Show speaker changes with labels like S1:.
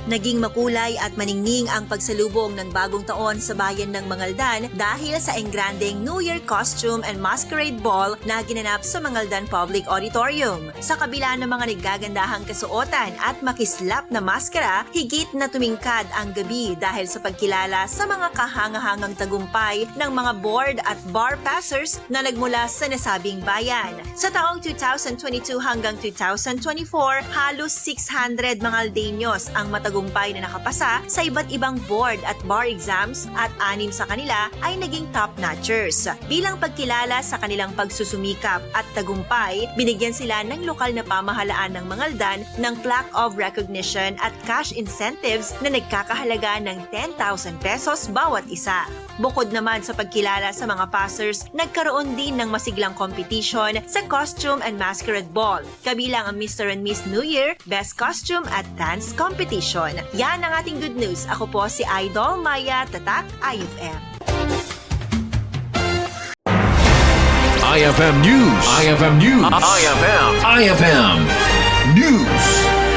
S1: Naging makulay at maningning ang pagsalubong ng bagong taon sa bayan ng Mangaldan dahil sa engrandeng New Year Costume and Masquerade Ball na ginanap sa Mangaldan Public Auditorium. Sa kabila ng mga naggagandahang kasuotan at makislap na maskara, higit na tumingkad ang gabi dahil sa pagkilala sa mga kahangahangang tagumpay ng mga board at bar passers na nagmula sa nasabing bayan. Sa taong 2022 hanggang 2024, halos 600 Mangaldeños ang matagumpay na nakapasa sa iba't ibang board at bar exams at 6 sa kanila ay naging top-notchers. Bilang pagkilala sa kanilang pagsusumikap at tagumpay, binigyan sila ng lokal na pamahalaan ng Mangaldan ng plaque of recognition at cash incentives na nagkakahalaga ng 10,000 pesos bawat isa. Bukod naman sa pagkilala sa mga passers, nagkaroon din ng masiglang competition sa Costume and Masquerade Ball, kabilang ang Mr. and Miss New Year, Best Costume at Dance Competition. Yan ang ating good news. Ako po si Idol Maya Tatak, IFM.
S2: IFM News. IFM News. IFM News.